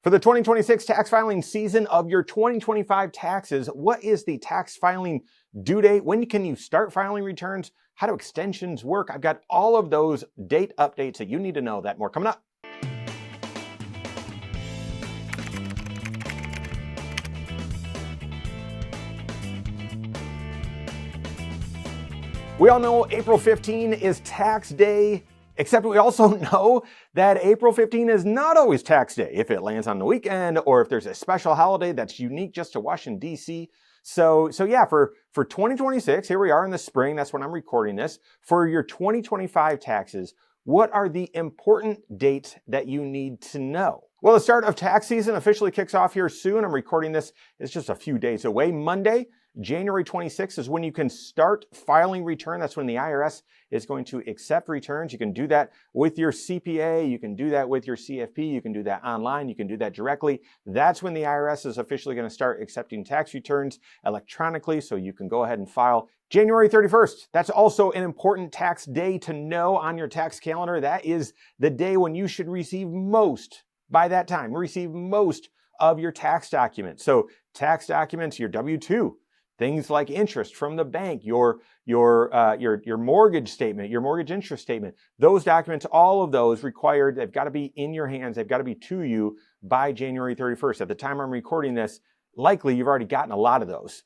For the 2026 tax filing season of your 2025 taxes, what is the tax filing due date? When can you start filing returns? How do extensions work? I've got all of those date updates that you need to know. That more coming up. We all know April 15 is tax day, except we also know that April 15 is not always tax day if it lands on the weekend or if there's a special holiday that's unique just to Washington, D.C. So yeah, for 2026, here we are in the spring, that's when I'm recording this. For your 2025 taxes, what are the important dates that you need to know? Well, the start of tax season officially kicks off here soon. I'm recording this, it's just a few days away. Monday, January 26th is when you can start filing return. That's when the IRS is going to accept returns. You can do that with your CPA. You can do that with your CFP. You can do that online. You can do that directly. That's when the IRS is officially going to start accepting tax returns electronically. So you can go ahead and file January 31st. That's also an important tax day to know on your tax calendar. That is the day when you should receive most, by that time, receive most of your tax documents. So tax documents, your W-2, things like interest from the bank, your mortgage statement, your mortgage interest statement, those documents, all of those required, they've got to be in your hands, they've got to be to you by January 31st. At the time I'm recording this, likely you've already gotten a lot of those.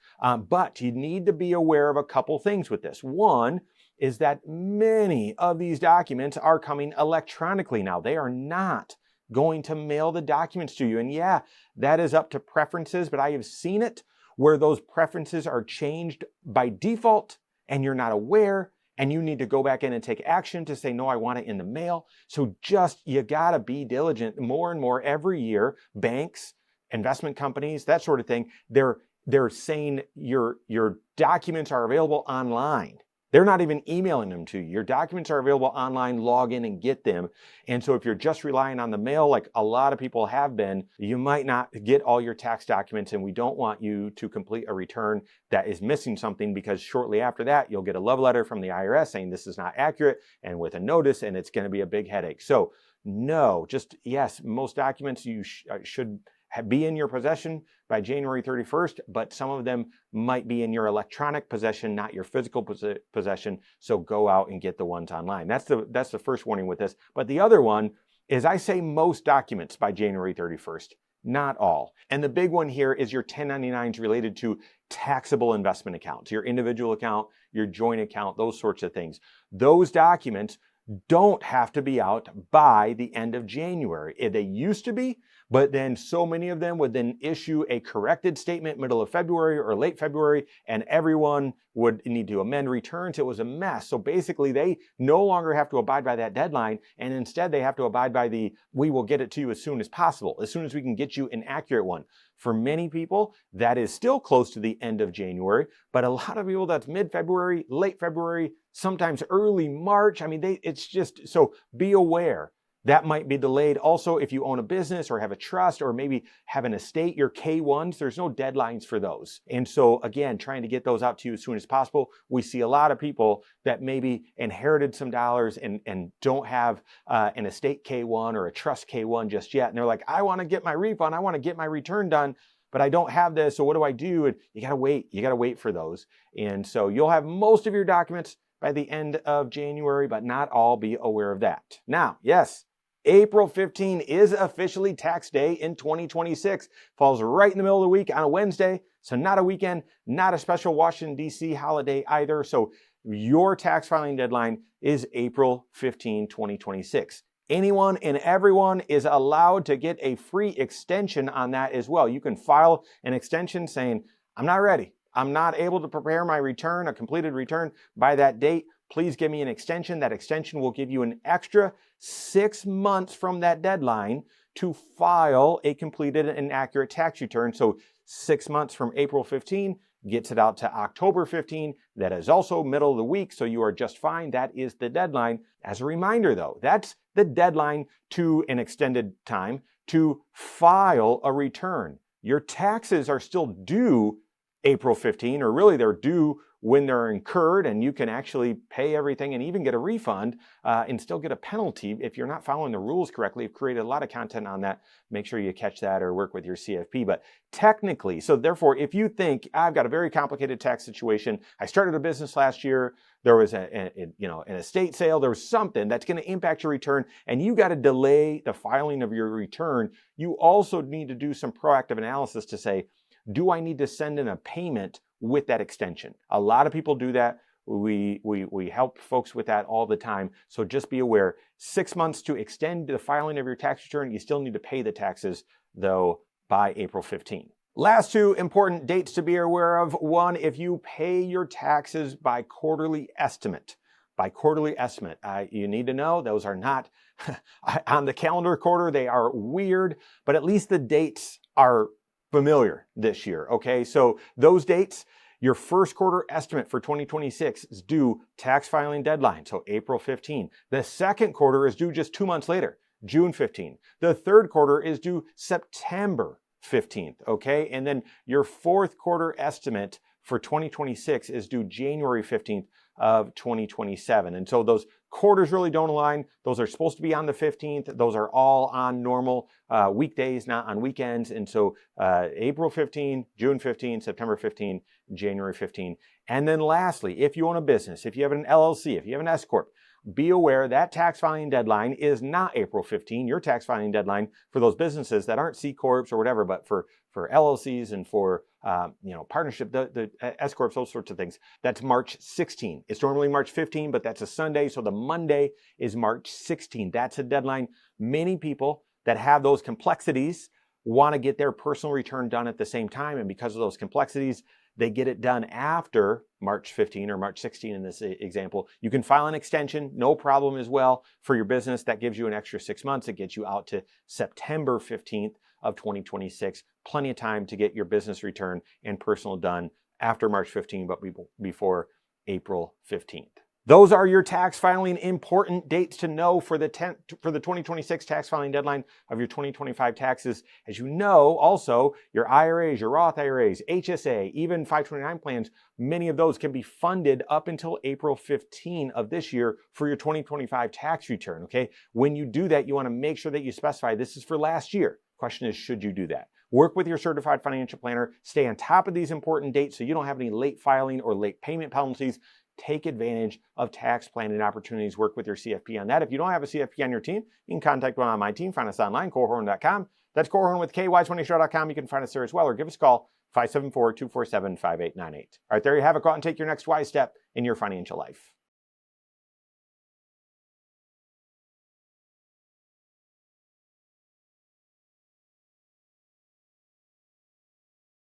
But you need to be aware of a couple things with this. One is that many of these documents are coming electronically now. They are not going to mail the documents to you. And yeah, that is up to preferences, but I have seen it where those preferences are changed by default and you're not aware and you need to go back in and take action to say, no, I want it in the mail. So you gotta be diligent more and more every year. Banks, investment companies, that sort of thing, they're saying your documents are available online. They're not even emailing them to you. Your documents are available online, log in and get them. And so if you're just relying on the mail, like a lot of people have been, you might not get all your tax documents, and we don't want you to complete a return that is missing something, because shortly after that, you'll get a love letter from the IRS saying this is not accurate and with a notice, and it's going to be a big headache. So no, just yes, most documents you should be in your possession by January 31st, but some of them might be in your electronic possession, not your physical possession. So go out and get the ones online. That's the first warning with this. But the other one is I say most documents by January 31st, not all. And the big one here is your 1099s related to taxable investment accounts, your individual account, your joint account, those sorts of things. Those documents don't have to be out by the end of January. They used to be, but then so many of them would then issue a corrected statement middle of February or late February, and everyone would need to amend returns. It was a mess. So basically they no longer have to abide by that deadline, and instead they have to abide by we will get it to you as soon as possible, as soon as we can get you an accurate one. For many people, that is still close to the end of January, but a lot of people, that's mid-February, late February, sometimes early March. I mean, it's just, so be aware. That might be delayed. Also, if you own a business or have a trust or maybe have an estate, your K-1s, there's no deadlines for those. And so again, trying to get those out to you as soon as possible. We see a lot of people that maybe inherited some dollars and don't have an estate K-1 or a trust K-1 just yet. And they're like, I want to get my refund. I want to get my return done, but I don't have this. So what do I do? And you got to wait. You got to wait for those. And so you'll have most of your documents by the end of January, but not all. Be aware of that. Now, yes, April 15 is officially tax day in 2026. Falls right in the middle of the week on a Wednesday. So not a weekend, not a special Washington, D.C. holiday either. So your tax filing deadline is April 15, 2026. Anyone and everyone is allowed to get a free extension on that as well. You can file an extension saying, I'm not ready. I'm not able to prepare my return, a completed return by that date. Please give me an extension. That extension will give you an extra 6 months from that deadline to file a completed and accurate tax return. So 6 months from April 15 gets it out to October 15. That is also middle of the week, so you are just fine. That is the deadline. As a reminder though, that's the deadline to an extended time to file a return. Your taxes are still due April 15, or really they're due when they're incurred, and you can actually pay everything and even get a refund and still get a penalty if you're not following the rules correctly. I've created a lot of content on that. Make sure you catch that or work with your CFP. But technically, so therefore, if you think I've got a very complicated tax situation, I started a business last year, there was an estate sale, there was something that's going to impact your return, and you got to delay the filing of your return, you also need to do some proactive analysis to say, do I need to send in a payment with that extension? A lot of people do that. We help folks with that all the time. So just be aware, 6 months to extend the filing of your tax return, you still need to pay the taxes though by April 15. Last two important dates to be aware of. One, if you pay your taxes by quarterly estimate. You need to know those are not on the calendar quarter. They are weird, but at least the dates are familiar this year, okay? So those dates, your first quarter estimate for 2026 is due tax filing deadline, so April 15. The second quarter is due just 2 months later, June 15. The third quarter is due September 15th, okay? And then your fourth quarter estimate for 2026 is due January 15th of 2027. And so those quarters really don't align. Those are supposed to be on the 15th. Those are all on normal weekdays, not on weekends. And so April 15, June 15, September 15, January 15. And then lastly, if you own a business, if you have an LLC, if you have an S Corp, be aware that tax filing deadline is not April 15. Your tax filing deadline for those businesses that aren't C Corps or whatever, but for LLCs and for partnership, the S Corps, those sorts of things, that's March 16. It's normally March 15, but that's a Sunday, so the Monday is March 16. That's a deadline. Many people that have those complexities want to get their personal return done at the same time, and because of those complexities, they get it done after March 15 or March 16 in this example. You can file an extension, no problem as well, for your business. That gives you an extra 6 months. It gets you out to September 15th of 2026. Plenty of time to get your business return and personal done after March 15, but before April 15th. Those are your tax filing important dates to know for the 2026 tax filing deadline of your 2025 taxes. As you know, also your IRAs, your Roth IRAs, HSA, even 529 plans, many of those can be funded up until April 15 of this year for your 2025 tax return, okay? When you do that, you want to make sure that you specify this is for last year. Question is, should you do that? Work with your certified financial planner. Stay on top of these important dates so you don't have any late filing or late payment penalties. Take advantage of tax planning opportunities. Work with your CFP on that. If you don't have a CFP on your team, you can contact one on my team. Find us online, Korhorn.com. That's Korhorn with KY20show.com. You can find us there as well, or give us a call, 574-247-5898. All right, there you have it. Go out and take your next wise step in your financial life.